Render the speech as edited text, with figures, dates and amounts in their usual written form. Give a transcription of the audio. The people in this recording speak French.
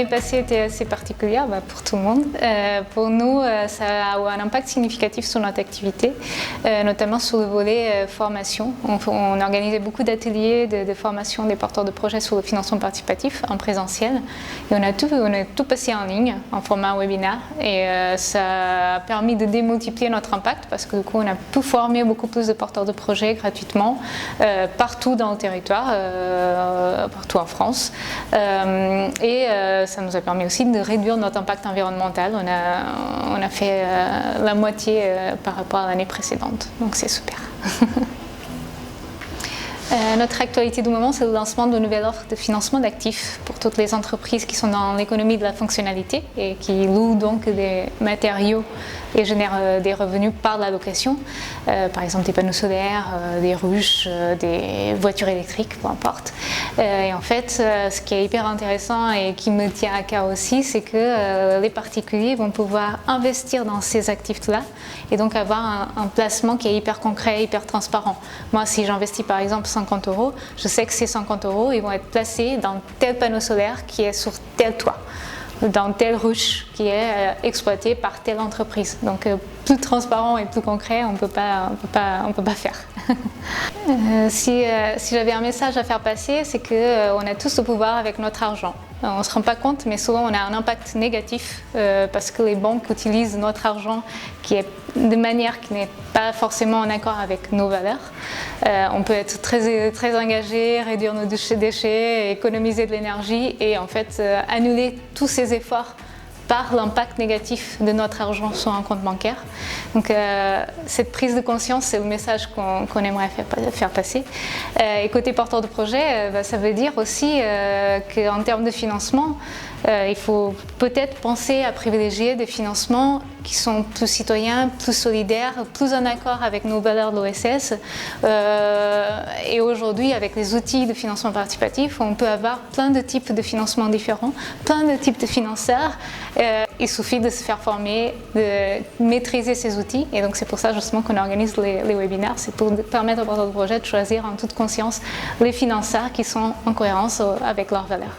l'année passée était assez particulière pour tout le monde. Pour nous, ça a eu un impact significatif sur notre activité, notamment sur le volet formation. On organisait beaucoup d'ateliers de formation des porteurs de projets sur le financement participatif en présentiel. Et on a tout passé en ligne, en format webinaire. Et ça a permis de démultiplier notre impact parce que du coup, on a pu former beaucoup plus de porteurs de projets gratuitement partout dans le territoire, partout en France. Et ça nous a permis aussi de réduire notre impact environnemental. On a fait la moitié par rapport à l'année précédente, donc c'est super. Notre actualité du moment, c'est le lancement de nouvelles offres de financement d'actifs pour toutes les entreprises qui sont dans l'économie de la fonctionnalité et qui louent donc des matériaux et génèrent des revenus par la location, par exemple des panneaux solaires, des ruches, des voitures électriques, peu importe. Et en fait, ce qui est hyper intéressant et qui me tient à cœur aussi, c'est que les particuliers vont pouvoir investir dans ces actifs-là et donc avoir un placement qui est hyper concret, hyper transparent. Moi, si j'investis par exemple 50 €, je sais que ces 50 € ils vont être placés dans tel panneau solaire qui est sur tel toit, dans telle ruche qui est exploitée par telle entreprise. Donc plus transparent et plus concret, on peut pas faire. Si j'avais un message à faire passer, c'est qu'on a tous le pouvoir avec notre argent. On ne se rend pas compte, mais souvent on a un impact négatif parce que les banques utilisent notre argent qui est de manière qui n'est pas forcément en accord avec nos valeurs. On peut être très engagé, réduire nos déchets, économiser de l'énergie et en fait annuler tous ces efforts par l'impact négatif de notre argent sur un compte bancaire. Donc cette prise de conscience, c'est le message qu'on aimerait faire passer. Et côté porteur de projet, ça veut dire aussi qu'en termes de financement, il faut peut-être penser à privilégier des financements qui sont plus citoyens, plus solidaires, plus en accord avec nos valeurs de l'OSS. Et aujourd'hui, avec les outils de financement participatif, on peut avoir plein de types de financements différents, plein de types de financeurs. Il suffit de se faire former, de maîtriser ces outils. Et donc c'est pour ça justement qu'on organise les webinaires, c'est pour permettre aux porteurs de projet de choisir en toute conscience les financeurs qui sont en cohérence avec leurs valeurs.